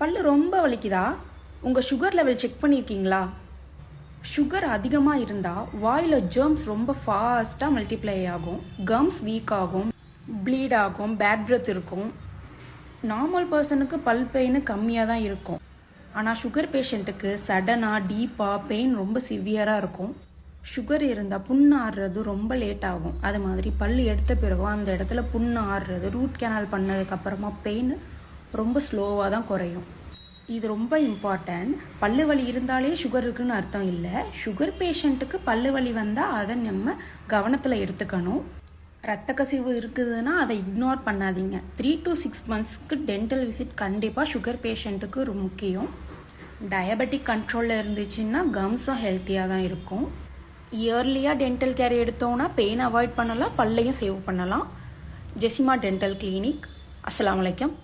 பல்லு ரொம்ப வலிக்குதா? உங்கள் சுகர் லெவல் செக் பண்ணியிருக்கீங்களா? சுகர் அதிகமாக இருந்தால் வாயில் ஜெர்ம்ஸ் ரொம்ப ஃபாஸ்ட்டாக மல்டிப்ளை ஆகும், கம்ஸ் வீக் ஆகும், ப்ளீட் ஆகும், பேட் பிரெத் இருக்கும். நார்மல் பர்சனுக்கு பல் பெயின் கம்மியாக தான் இருக்கும். ஆனால் சுகர் பேஷண்ட்டுக்கு சடனாக டீப்பாக பெயின் ரொம்ப சிவியராக இருக்கும். சுகர் இருந்தால் புண்ணு ஆடுறது ரொம்ப லேட் ஆகும். அது மாதிரி பல் எடுத்த பிறகும் அந்த இடத்துல புண்ணு ஆடுறது, ரூட் கேனல் பண்ணதுக்கப்புறமா பெயின் ரொம்ப ஸ்லோவாக தான் குறையும். இது ரொம்ப இம்பார்ட்டன்ட். பல்லு வலி இருந்தாலே சுகர் இருக்குன்னு அர்த்தம் இல்லை. சுகர் பேஷண்ட்டுக்கு பல்லு வலி வந்தால் அதை நம்ம கவனத்தில் எடுத்துக்கணும். ரத்த கசிவு இருக்குதுன்னா அதை இக்னோர் பண்ணாதீங்க. 3 to 6 monthsக்கு டென்டல் விசிட் கண்டிப்பாக சுகர் பேஷண்ட்டுக்கு முக்கியம். டயபெட்டிக் கண்ட்ரோலில் இருந்துச்சுன்னா கம்ஸும் ஹெல்த்தியாக தான் இருக்கும். இயர்லியாக டென்டல் கேர் எடுத்தோன்னா பெயின் அவாய்ட் பண்ணலாம், பல்லையும் சேவ் பண்ணலாம். Jezima dental clinic. அஸ்ஸலாமு அலைக்கும்.